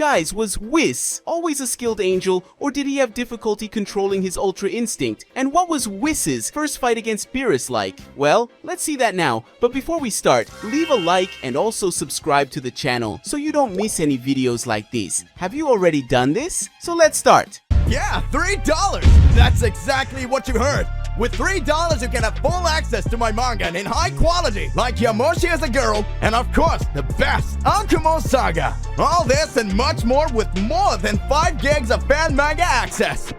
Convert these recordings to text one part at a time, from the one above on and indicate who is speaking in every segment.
Speaker 1: Guys, was Whis always a skilled angel, or did he have difficulty controlling his Ultra Instinct? And what was Whis's first fight against Beerus like? Well, let's see that now, but before we start, leave a like and also subscribe to the channel so you don't miss any videos like these. Have you already done this? So let's start.
Speaker 2: Yeah, $3! That's exactly what you heard! With $3, you can have full access to my manga in high quality, like Yamoshi as a girl, and of course, the best, Ankumo Saga! All this and much more with more than 5 gigs of fan manga access!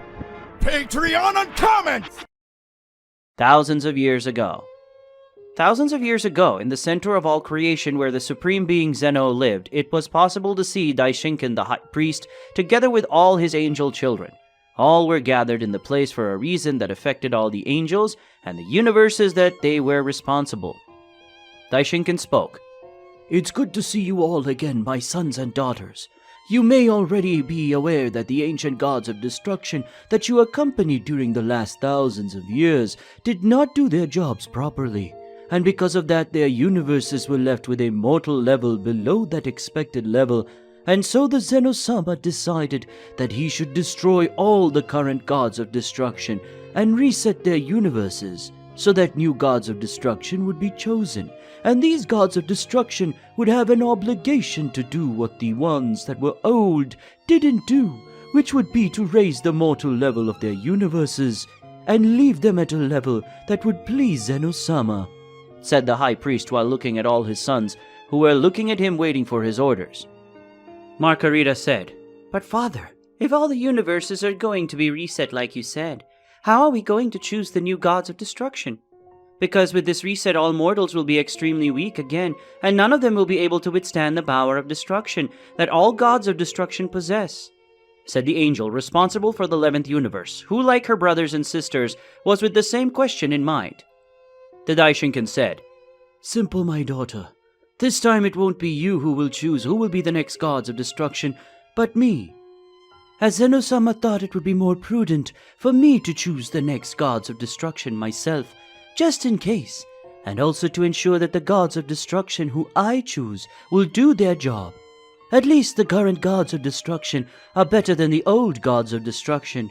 Speaker 2: Patreon Uncommon!
Speaker 3: Thousands of years ago. Thousands of years ago, in the center of all creation where the supreme being Zeno lived, it was possible to see Daishinkan the High Priest together with all his angel children. All were gathered in the place for a reason that affected all the angels and the universes that they were responsible. Daishinkan spoke.
Speaker 4: It's good to see you all again, my sons and daughters. You may already be aware that the ancient gods of destruction that you accompanied during the last thousands of years did not do their jobs properly, and because of that their universes were left with a mortal level below that expected level, and so the Zeno-sama decided that he should destroy all the current gods of destruction and reset their universes, so that new gods of destruction would be chosen, and these gods of destruction would have an obligation to do what the ones that were old didn't do, which would be to raise the mortal level of their universes and leave them at a level that would please Zeno-sama,
Speaker 3: said the high priest while looking at all his sons, who were looking at him waiting for his orders. Margarita said,
Speaker 5: But father, if all the universes are going to be reset like you said, how are we going to choose the new gods of destruction? Because with this reset all mortals will be extremely weak again, and none of them will be able to withstand the power of destruction that all gods of destruction possess,
Speaker 3: said the angel responsible for the 11th universe, who, like her brothers and sisters, was with the same question in mind. The Daishinkan said,
Speaker 4: Simple, my daughter. This time it won't be you who will choose who will be the next gods of destruction, but me. As Zeno-sama thought it would be more prudent for me to choose the next gods of destruction myself, just in case, and also to ensure that the gods of destruction who I choose will do their job. At least the current gods of destruction are better than the old gods of destruction.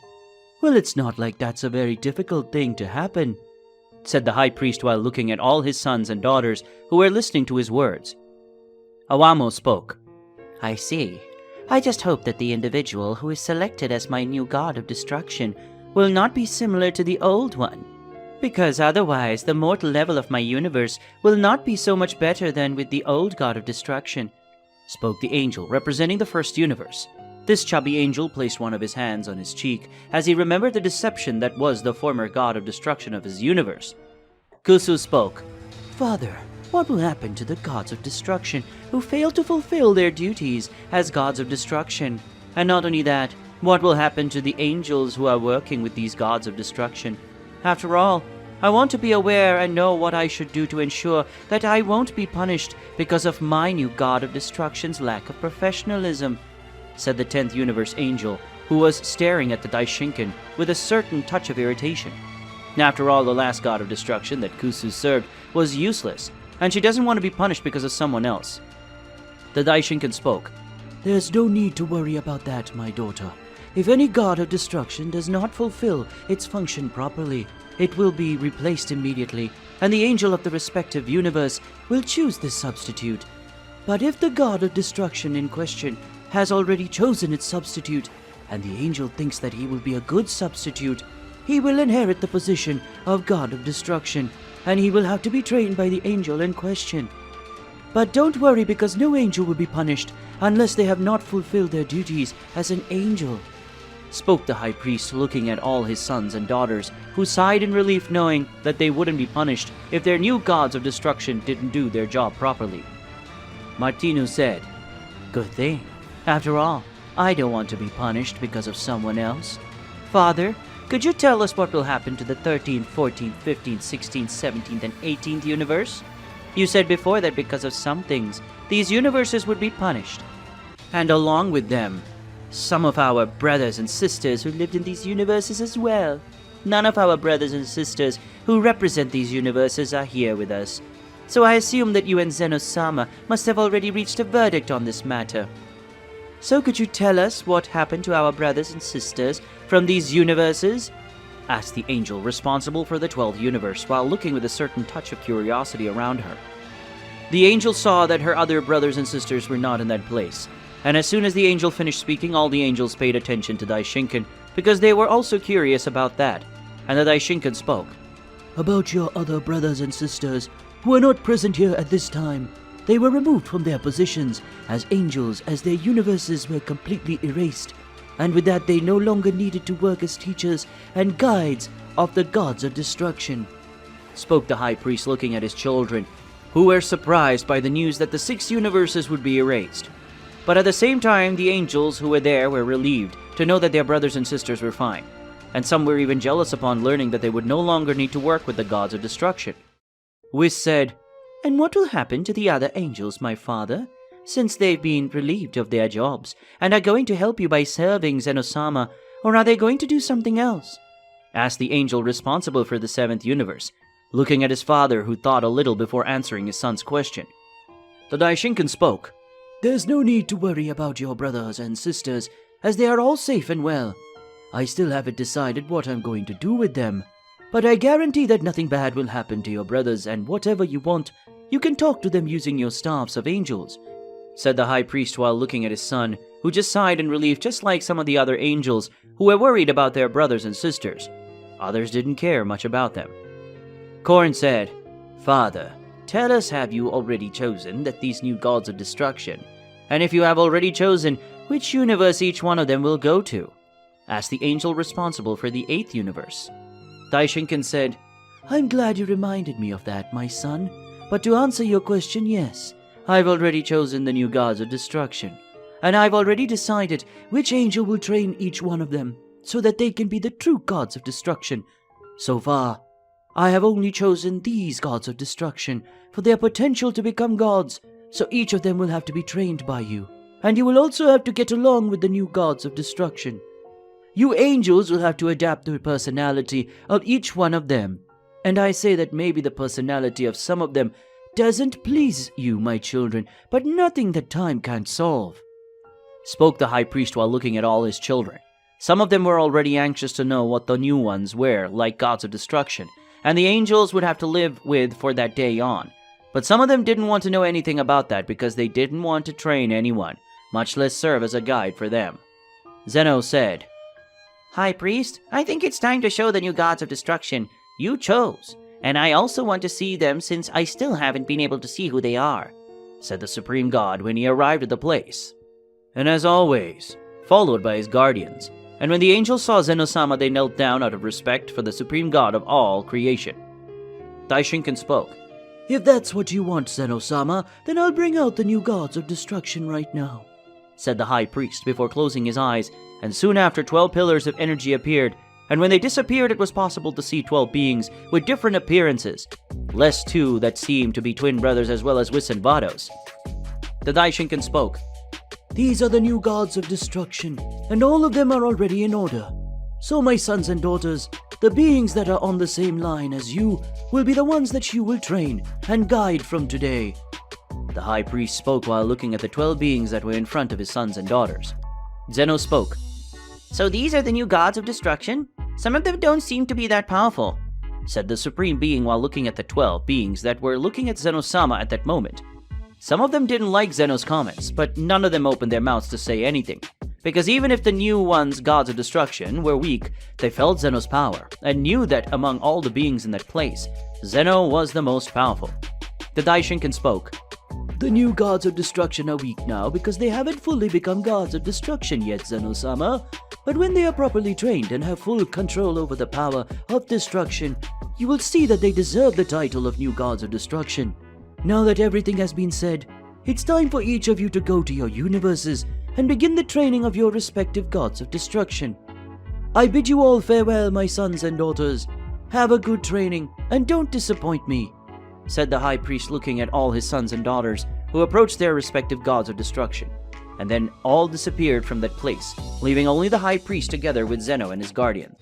Speaker 4: Well, it's not like that's a very difficult thing to happen, said the high priest while looking at all his sons and daughters who were listening to his words.
Speaker 3: Awamo spoke.
Speaker 5: I see. I just hope that the individual who is selected as my new god of destruction will not be similar to the old one, because otherwise the mortal level of my universe will not be so much better than with the old god of destruction,
Speaker 3: spoke the angel representing the first universe. This chubby angel placed one of his hands on his cheek as he remembered the deception that was the former god of destruction of his universe. Kusu spoke.
Speaker 4: Father, what will happen to the gods of destruction who fail to fulfill their duties as gods of destruction?
Speaker 3: And not only that, what will happen to the angels who are working with these gods of destruction? After all, I want to be aware and know what I should do to ensure that I won't be punished because of my new god of destruction's lack of professionalism, said the 10th universe angel, who was staring at the Daishinkan with a certain touch of irritation. After all, the last god of destruction that Kusu served was useless, and she doesn't want to be punished because of someone else. The Daishinkan spoke.
Speaker 4: There's no need to worry about that, my daughter. If any god of destruction does not fulfill its function properly, it will be replaced immediately, and the angel of the respective universe will choose this substitute. But if the god of destruction in question has already chosen its substitute, and the angel thinks that he will be a good substitute, he will inherit the position of god of destruction, and he will have to be trained by the angel in question. But don't worry, because no angel will be punished unless they have not fulfilled their duties as an angel, spoke the high priest looking at all his sons and daughters, who sighed in relief knowing that they wouldn't be punished if their new gods of destruction didn't do their job properly. Martinu said, Good thing. After all, I don't want to be punished because of someone else. Father, could you tell us what will happen to the 13th, 14th, 15th, 16th, 17th, and 18th universe? You said before that because of some things, these universes would be punished. And along with them, some of our brothers and sisters who lived in these universes as well. None of our brothers and sisters who represent these universes are here with us. So I assume that you and Zeno-sama must have already reached a verdict on this matter,
Speaker 5: So could you tell us what happened to our brothers and sisters from these universes? Asked the angel responsible for the 12th universe while looking with a certain touch of curiosity around her. The angel saw that her other brothers and sisters were not in that place, and as soon as the angel finished speaking, all the angels paid attention to Daishinkan because they were also curious about that, and the Daishinkan spoke.
Speaker 4: About your other brothers and sisters who are not present here at this time, they were removed from their positions as angels as their universes were completely erased, and with that they no longer needed to work as teachers and guides of the gods of destruction.
Speaker 5: Spoke the high priest looking at his children, who were surprised by the news that the 6 universes would be erased. But at the same time, the angels who were there were relieved to know that their brothers and sisters were fine, and some were even jealous upon learning that they would no longer need to work with the gods of destruction. Whis said,
Speaker 3: And what will happen to the other angels, my father, since they've been relieved of their jobs and are going to help you by serving Zenosama, or are they going to do something else?
Speaker 5: Asked the angel responsible for the 7th universe, looking at his father who thought a little before answering his son's question. The Daishinkan spoke.
Speaker 4: There's no need to worry about your brothers and sisters, as they are all safe and well. I still haven't decided what I'm going to do with them, but I guarantee that nothing bad will happen to your brothers, and whatever you want, you can talk to them using your staffs of angels,
Speaker 5: said the high priest while looking at his son, who just sighed in relief just like some of the other angels who were worried about their brothers and sisters. Others didn't care much about them. Korn said,
Speaker 3: Father, tell us, have you already chosen that these new gods of destruction? And if you have already chosen, which universe each one of them will go to? Asked the angel responsible for the 8th universe.
Speaker 5: Daishinkan said,
Speaker 4: I'm glad you reminded me of that, my son. But to answer your question, yes, I've already chosen the new gods of destruction. And I've already decided which angel will train each one of them, so that they can be the true gods of destruction. So far, I have only chosen these gods of destruction for their potential to become gods, so each of them will have to be trained by you. And you will also have to get along with the new gods of destruction. You angels will have to adapt the personality of each one of them. And I say that maybe the personality of some of them doesn't please you, my children, but nothing that time can't solve.
Speaker 5: Spoke the high priest while looking at all his children. Some of them were already anxious to know what the new ones were, like gods of destruction, and the angels would have to live with for that day on. But some of them didn't want to know anything about that because they didn't want to train anyone, much less serve as a guide for them. Zeno said,
Speaker 3: High priest, I think it's time to show the new gods of destruction you chose, and I also want to see them since I still haven't been able to see who they are,
Speaker 5: said the supreme god when he arrived at the place. And as always, followed by his guardians, and when the angels saw Zenosama, they knelt down out of respect for the supreme god of all creation. Daishinkan spoke.
Speaker 4: If that's what you want, Zenosama, then I'll bring out the new gods of destruction right now,
Speaker 5: said the high priest before closing his eyes, and soon after 12 pillars of energy appeared, and when they disappeared it was possible to see 12 beings with different appearances, less 2 that seemed to be twin brothers as well as Whis and Beerus. The Daishinkan spoke.
Speaker 4: These are the new gods of destruction, and all of them are already in order. So my sons and daughters, the beings that are on the same line as you will be the ones that you will train and guide from today.
Speaker 5: The high priest spoke while looking at the 12 beings that were in front of his sons and daughters. Zeno spoke.
Speaker 3: So these are the new gods of destruction? Some of them don't seem to be that powerful,
Speaker 5: said the supreme being while looking at the 12 beings that were looking at Zenosama at that moment. Some of them didn't like Zeno's comments, but none of them opened their mouths to say anything, because even if the new ones, gods of destruction, were weak, they felt Zeno's power, and knew that among all the beings in that place, Zeno was the most powerful. The Daishinkan spoke.
Speaker 4: The new gods of destruction are weak now because they haven't fully become gods of destruction yet, Zenosama. But when they are properly trained and have full control over the power of destruction, you will see that they deserve the title of new gods of destruction. Now that everything has been said, it's time for each of you to go to your universes and begin the training of your respective gods of destruction. I bid you all farewell, my sons and daughters. Have a good training and don't disappoint me,
Speaker 5: said the high priest looking at all his sons and daughters who approached their respective gods of destruction. And then all disappeared from that place, leaving only the high priest together with Zeno and his guardian.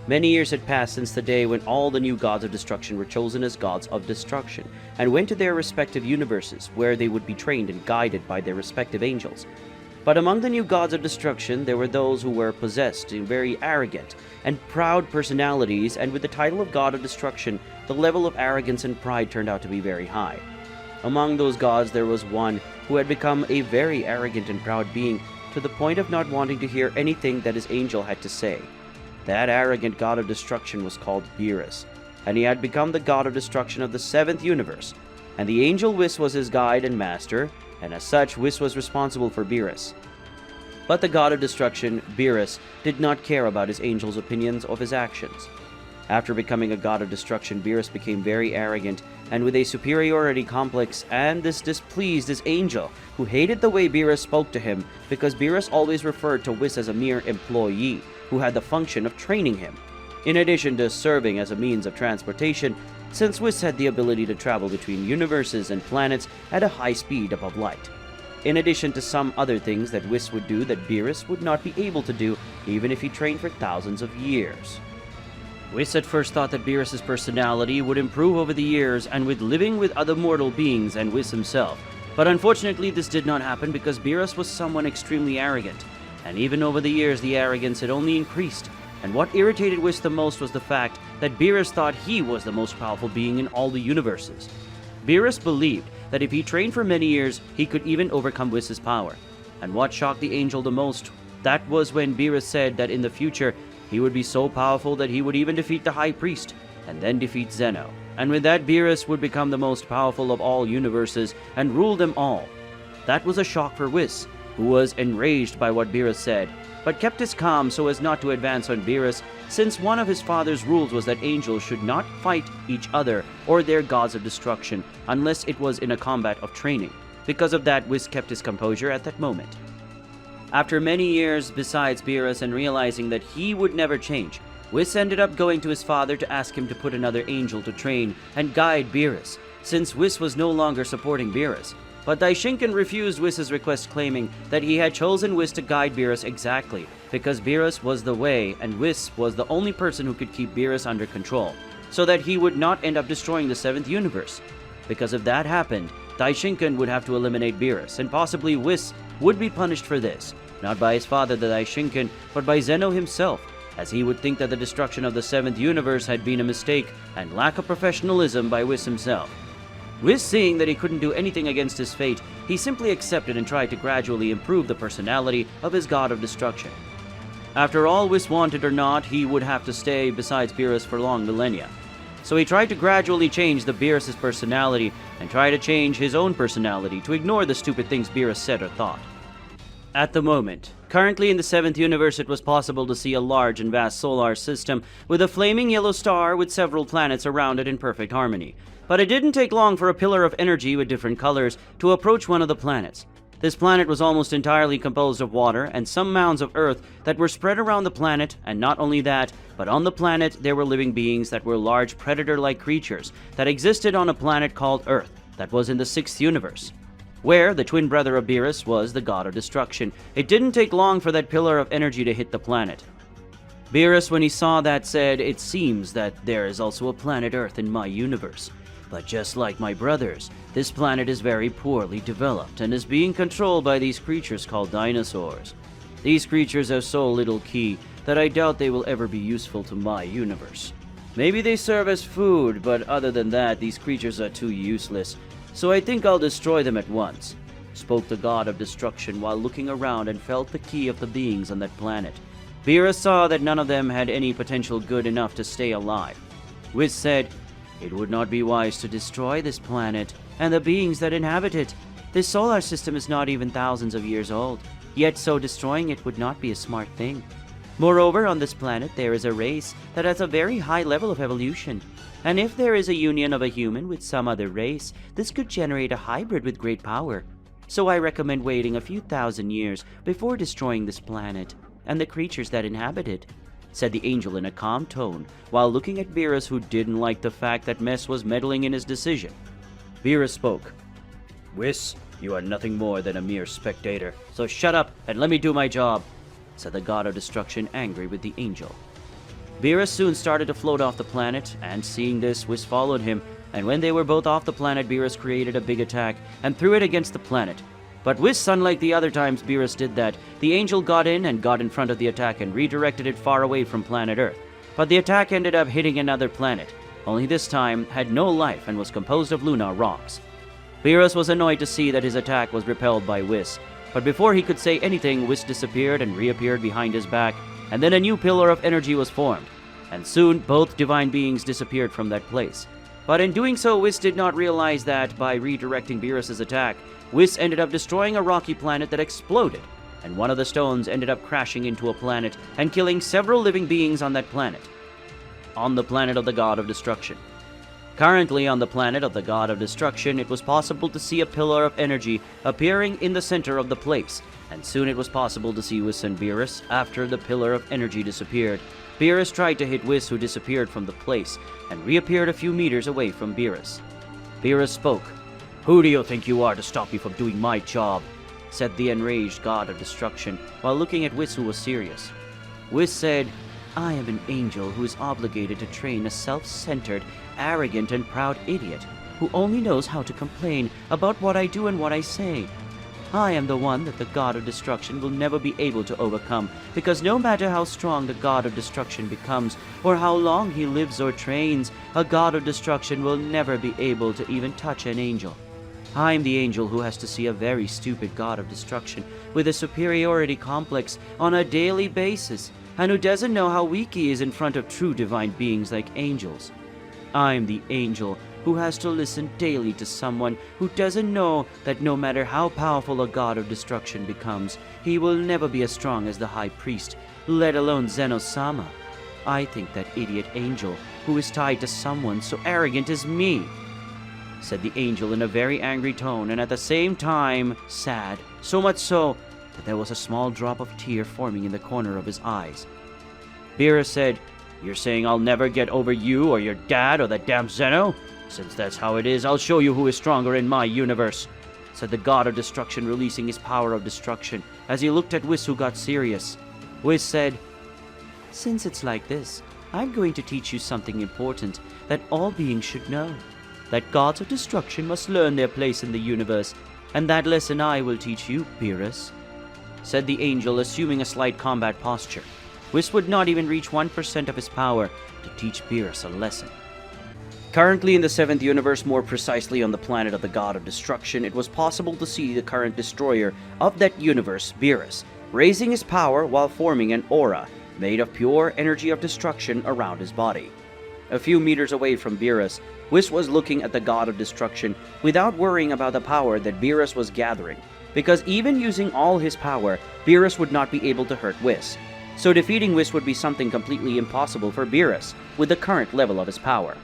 Speaker 5: Many years had passed since the day when all the new gods of destruction were chosen as gods of destruction, and went to their respective universes, where they would be trained and guided by their respective angels.
Speaker 3: But among the new gods of destruction, there were those who were possessed in very arrogant and proud personalities, and with the title of God of Destruction, the level of arrogance and pride turned out to be very high. Among those gods, there was one who had become a very arrogant and proud being, to the point of not wanting to hear anything that his angel had to say. That arrogant god of destruction was called Beerus, and he had become the god of destruction of the seventh universe, and the angel Whis was his guide and master, and as such, Whis was responsible for Beerus. But the god of destruction, Beerus, did not care about his angel's opinions of his actions. After becoming a god of destruction, Beerus became very arrogant and with a superiority complex, and this displeased his angel, who hated the way Beerus spoke to him because Beerus always referred to Whis as a mere employee who had the function of training him, in addition to serving as a means of transportation, since Whis had the ability to travel between universes and planets at a high speed above light, in addition to some other things that Whis would do that Beerus would not be able to do even if he trained for thousands of years. Whis at first thought that Beerus's personality would improve over the years and with living with other mortal beings and Whis himself, but unfortunately this did not happen because Beerus was someone extremely arrogant, and even over the years the arrogance had only increased, and what irritated Whis the most was the fact that Beerus thought he was the most powerful being in all the universes. Beerus believed that if he trained for many years, he could even overcome Whis' power, and what shocked the angel the most, that was when Beerus said that in the future he would be so powerful that he would even defeat the High Priest, and then defeat Zeno. And with that, Beerus would become the most powerful of all universes and rule them all. That was a shock for Whis, who was enraged by what Beerus said, but kept his calm so as not to advance on Beerus, since one of his father's rules was that angels should not fight each other or their gods of destruction unless it was in a combat of training. Because of that, Whis kept his composure at that moment. After many years besides Beerus and realizing that he would never change, Whis ended up going to his father to ask him to put another angel to train and guide Beerus, since Whis was no longer supporting Beerus. But Daishinkan refused Whis' request, claiming that he had chosen Whis to guide Beerus exactly because Beerus was the way and Whis was the only person who could keep Beerus under control, so that he would not end up destroying the seventh universe. Because if that happened, Daishinkan would have to eliminate Beerus, and possibly Whis would be punished for this, not by his father the Daishinkan, but by Zeno himself, as he would think that the destruction of the seventh universe had been a mistake and lack of professionalism by Whis himself. Whis, seeing that he couldn't do anything against his fate, he simply accepted and tried to gradually improve the personality of his god of destruction. After all, Whis wanted or not, he would have to stay besides Beerus for long millennia. So he tried to gradually change the Beerus' personality and try to change his own personality to ignore the stupid things Beerus said or thought. At the moment, currently in the seventh universe, it was possible to see a large and vast solar system with a flaming yellow star with several planets around it in perfect harmony. But it didn't take long for a pillar of energy with different colors to approach one of the planets. This planet was almost entirely composed of water and some mounds of earth that were spread around the planet, and not only that, but on the planet there were living beings that were large predator-like creatures that existed on a planet called Earth that was in the sixth universe, where the twin brother of Beerus was the god of destruction. It didn't take long for that pillar of energy to hit the planet. Beerus, when he saw that, said, "It seems that there is also a planet Earth in my universe. But just like my brothers, this planet is very poorly developed and is being controlled by these creatures called dinosaurs. These creatures have so little ki that I doubt they will ever be useful to my universe. Maybe they serve as food, but other than that, these creatures are too useless. So I think I'll destroy them at once," spoke the god of destruction while looking around and felt the ki of the beings on that planet. Beerus saw that none of them had any potential good enough to stay alive. Whis said, "It would not be wise to destroy this planet and the beings that inhabit it. This solar system is not even thousands of years old, yet so destroying it would not be a smart thing. Moreover, on this planet there is a race that has a very high level of evolution. And if there is a union of a human with some other race, this could generate a hybrid with great power. So I recommend waiting a few thousand years before destroying this planet and the creatures that inhabit it," said the angel in a calm tone, while looking at Beerus, who didn't like the fact that Mess was meddling in his decision. Beerus spoke. "Whis, you are nothing more than a mere spectator, so shut up and let me do my job," said the god of destruction, angry with the angel. Beerus soon started to float off the planet, and seeing this, Whis followed him, and when they were both off the planet, Beerus created a big attack and threw it against the planet.
Speaker 5: But Whis, unlike the other times Beerus did that, the angel got in front of the attack and redirected it far away from planet Earth. But the attack ended up hitting another planet, only this time had no life and was composed of lunar rocks. Beerus was annoyed to see that his attack was repelled by Whis, but before he could say anything, Whis disappeared and reappeared behind his back, and then a new pillar of energy was formed, and soon both divine beings disappeared from that place. But in doing so, Whis did not realize that by redirecting Beerus' attack, Whis ended up destroying a rocky planet that exploded, and one of the stones ended up crashing into a planet and killing several living beings on that planet. On the planet of the God of Destruction. Currently on the planet of the God of Destruction, it was possible to see a pillar of energy appearing in the center of the place, and soon it was possible to see Whis and Beerus after the pillar of energy disappeared. Beerus tried to hit Whis, who disappeared from the place and reappeared a few meters away from Beerus. Beerus spoke. "Who do you think you are to stop me from doing my job?" said the enraged God of Destruction, while looking at Whis, who was serious. Whis said, "I am an angel who is obligated to train a self-centered, arrogant, and proud idiot who only knows how to complain about what I do and what I say. I am the one that the God of Destruction will never be able to overcome, because no matter how strong the God of Destruction becomes, or how long he lives or trains, a God of Destruction will never be able to even touch an angel. I am the angel who has to see a very stupid God of Destruction with a superiority complex on a daily basis, and who doesn't know how weak he is in front of true divine beings like angels. I'm the angel who has to listen daily to someone who doesn't know that no matter how powerful a God of Destruction becomes, he will never be as strong as the High Priest, let alone Zeno-sama. I think that idiot angel who is tied to someone so arrogant as me," said the angel in a very angry tone and at the same time sad, so much so that there was a small drop of tear forming in the corner of his eyes. Beerus said, "You're saying I'll never get over you or your dad or that damn Zeno? Since that's how it is, I'll show you who is stronger in my universe," said the God of Destruction, releasing his power of destruction as he looked at Whis, who got serious. Whis said, "Since it's like this, I'm going to teach you something important that all beings should know. That gods of destruction must learn their place in the universe, and that lesson I will teach you, Beerus," said the angel, assuming a slight combat posture. Whis would not even reach 1% of his power to teach Beerus a lesson. Currently in the 7th universe, more precisely on the planet of the God of Destruction, it was possible to see the current destroyer of that universe, Beerus, raising his power while forming an aura made of pure energy of destruction around his body. A few meters away from Beerus, Whis was looking at the God of Destruction without worrying about the power that Beerus was gathering, because even using all his power, Beerus would not be able to hurt Whis. So defeating Whis would be something completely impossible for Beerus with the current level of his power.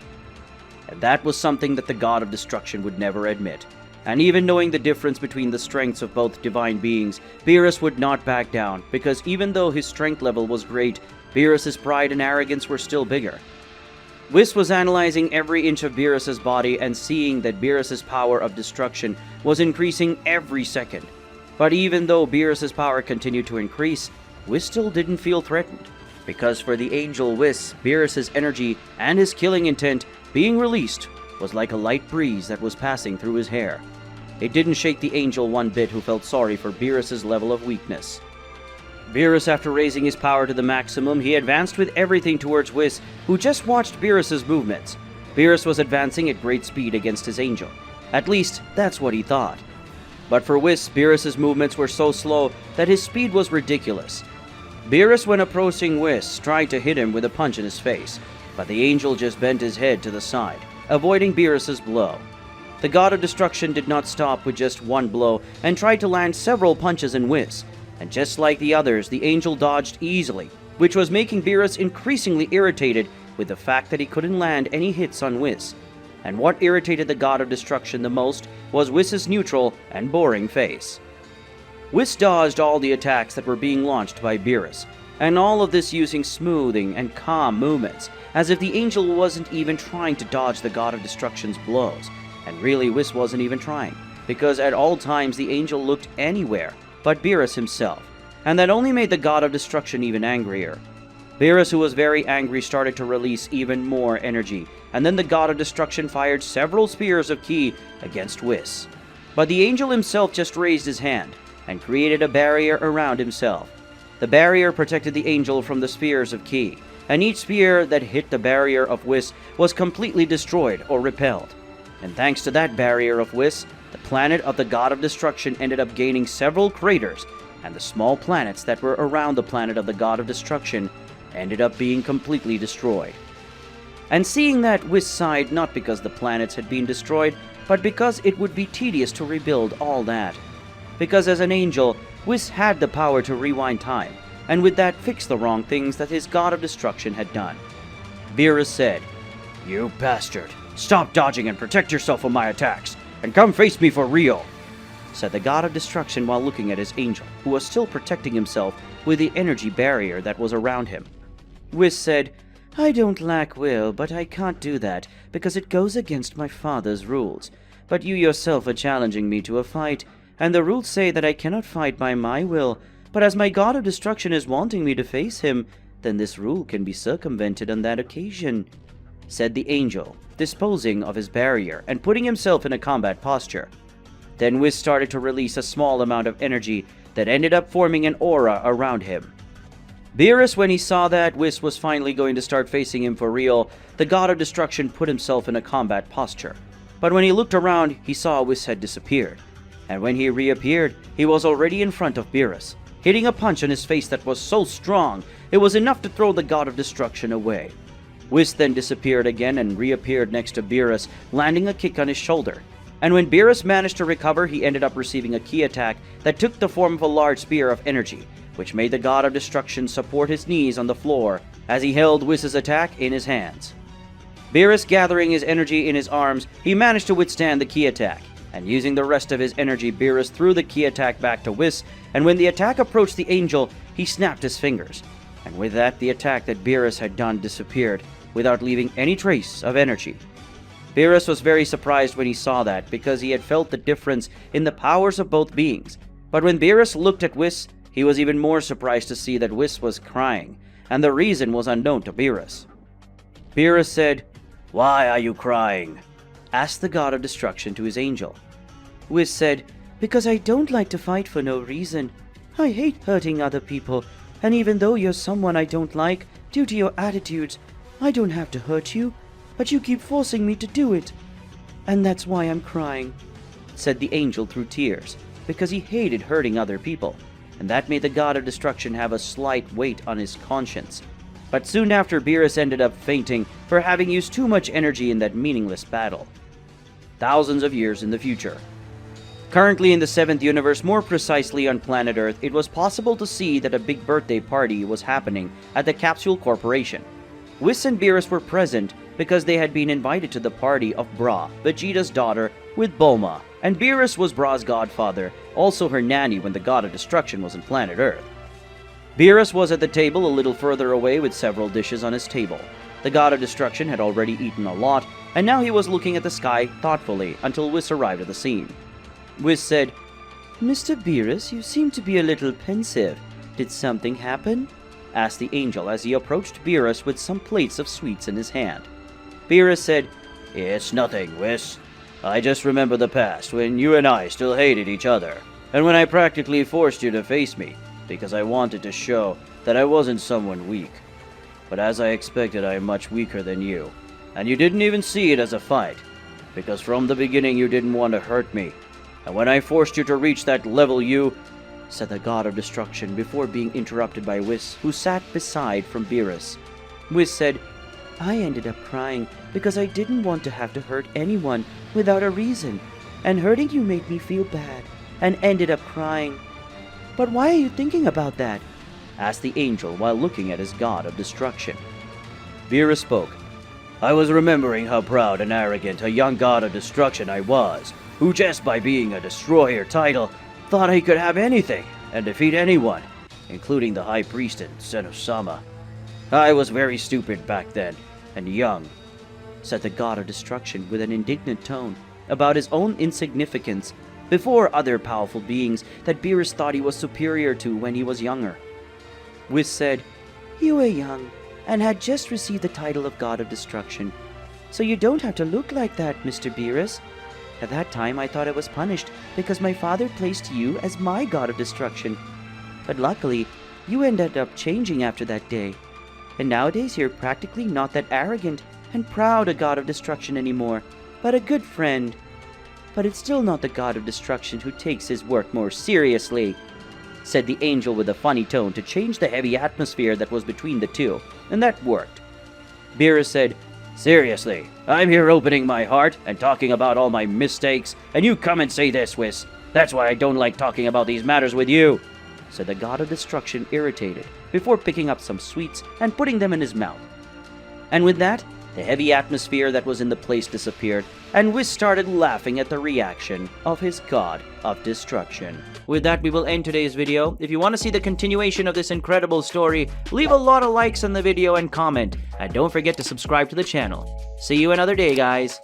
Speaker 5: And that was something that the God of Destruction would never admit. And even knowing the difference between the strengths of both divine beings, Beerus would not back down, because even though his strength level was great, Beerus' pride and arrogance were still bigger. Whis was analyzing every inch of Beerus' body and seeing that Beerus' power of destruction was increasing every second. But even though Beerus' power continued to increase, Whis still didn't feel threatened, because for the angel Whis, Beerus' energy and his killing intent being released was like a light breeze that was passing through his hair. It didn't shake the angel one bit, who felt sorry for Beerus' level of weakness. Beerus, after raising his power to the maximum, he advanced with everything towards Whis, who just watched Beerus' movements. Beerus was advancing at great speed against his angel. At least, that's what he thought. But for Whis, Beerus' movements were so slow that his speed was ridiculous. Beerus, when approaching Whis, tried to hit him with a punch in his face, but the angel just bent his head to the side, avoiding Beerus' blow. The God of Destruction did not stop with just one blow and tried to land several punches in Whis, and just like the others, the angel dodged easily, which was making Beerus increasingly irritated with the fact that he couldn't land any hits on Whis. And what irritated the God of Destruction the most was Whis' neutral and boring face. Whis dodged all the attacks that were being launched by Beerus, and all of this using smoothing and calm movements, as if the angel wasn't even trying to dodge the God of Destruction's blows. And really, Whis wasn't even trying, because at all times the angel looked anywhere but Beerus himself, and that only made the God of Destruction even angrier. Beerus, who was very angry, started to release even more energy, and then the God of Destruction fired several spears of ki against Whis.
Speaker 3: but the angel himself just raised his hand and created a barrier around himself. The barrier protected the angel from the spheres of Ki, and each spear that hit the barrier of Whis was completely destroyed or repelled. And thanks to that barrier of Whis, the planet of the god of destruction ended up gaining several craters, and the small planets that were around the planet of the god of destruction ended up being completely destroyed. And seeing that, Whis sighed, not because the planets had been destroyed, but because it would be tedious to rebuild all that. Because as an angel, Whis had the power to rewind time, and with that fix the wrong things that his god of destruction had done. Beerus said, "You bastard! Stop dodging and protect yourself from my attacks, and come face me for real," said the god of destruction while looking at his angel, who was still protecting himself with the energy barrier that was around him.
Speaker 5: Whis said, "I don't lack will, but I can't do that, because it goes against my father's rules. But you yourself are challenging me to a fight, and the rules say that I cannot fight by my will, but as my god of destruction is wanting me to face him, then this rule can be circumvented on that occasion," said the angel, disposing of his barrier and putting himself in a combat posture. Then Whis started to release a small amount of energy that ended up forming an aura around him. Beerus, when he saw that Whis was finally going to start facing him for real, the god of destruction put himself in a combat posture. But when he looked around, he saw Whis had disappeared. And when he reappeared, he was already in front of Beerus, hitting a punch on his face that was so strong, it was enough to throw the god of destruction away. Whis then disappeared again and reappeared next to Beerus, landing a kick on his shoulder. And when Beerus managed to recover, he ended up receiving a Ki attack that took the form of a large spear of energy, which made the god of destruction support his knees on the floor as he held Whis' attack in his hands. Beerus gathering his energy in his arms, he managed to withstand the Ki attack, and using the rest of his energy, Beerus threw the Ki attack back to Whis, and when the attack approached the angel, he snapped his fingers. And with that, the attack that Beerus had done disappeared, without leaving any trace of energy. Beerus was very surprised when he saw that, because he had felt the difference in the powers of both beings. But when Beerus looked at Whis, he was even more surprised to see that Whis was crying, and the reason was unknown to Beerus. Beerus said, "Why are you crying?" asked the god of destruction to his angel. Whis said, "Because I don't like to fight for no reason. I hate hurting other people, and even though you're someone I don't like, due to your attitudes, I don't have to hurt you, but you keep forcing me to do it. And that's why I'm crying," said the angel through tears, because he hated hurting other people, and that made the god of destruction have a slight weight on his conscience. But soon after, Beerus ended up fainting for having used too much energy in that meaningless battle. Thousands of years in the future. Currently in the 7th universe, more precisely on planet Earth, it was possible to see that a big birthday party was happening at the Capsule Corporation. Whis and Beerus were present because they had been invited to the party of Bra, Vegeta's daughter, with Bulma, and Beerus was Bra's godfather, also her nanny when the god of destruction was on planet Earth. Beerus was at the table a little further away with several dishes on his table. The god of destruction had already eaten a lot, and now he was looking at the sky thoughtfully until Whis arrived at the scene. Whis said, "Mr. Beerus, you seem to be a little pensive. Did something happen?" asked the angel as he approached Beerus with some plates of sweets in his hand. Beerus said, "It's nothing, Whis. I just remember the past when you and I still hated each other, and when I practically forced you to face me because I wanted to show that I wasn't someone weak. But as I expected, I am much weaker than you, and you didn't even see it as a fight, because from the beginning you didn't want to hurt me. And when I forced you to reach that level, you," said the god of destruction before being interrupted by Whis, who sat beside from Beerus. Whis said, "I ended up crying because I didn't want to have to hurt anyone without a reason, and hurting you made me feel bad, and ended up crying." "But why are you thinking about that?" asked the angel while looking at his god of destruction. Beerus spoke. "I was remembering how proud and arrogant a young god of destruction I was, who just by being a destroyer title thought he could have anything and defeat anyone, including the high priest and Senosama. I was very stupid back then, and young," said the god of destruction with an indignant tone about his own insignificance before other powerful beings that Beerus thought he was superior to when he was younger. Whis said, "You were young and had just received the title of god of destruction, so you don't have to look like that, Mr. Beerus. At that time, I thought I was punished because my father placed you as my god of destruction. But luckily, you ended up changing after that day. And nowadays, you're practically not that arrogant and proud a god of destruction anymore, but a good friend. But it's still not the god of destruction who takes his work more seriously, said the angel with a funny tone to change the heavy atmosphere that was between the two, and that worked. Beerus said, "Seriously, I'm here opening my heart and talking about all my mistakes, and you come and say this, Whis. That's why I don't like talking about these matters with you," said the god of destruction, irritated, before picking up some sweets and putting them in his mouth. And with that, the heavy atmosphere that was in the place disappeared, and Whis started laughing at the reaction of his god of destruction. With that, we will end today's video. If you want to see the continuation of this incredible story, leave a lot of likes on the video and comment, and don't forget to subscribe to the channel. See you another day, guys.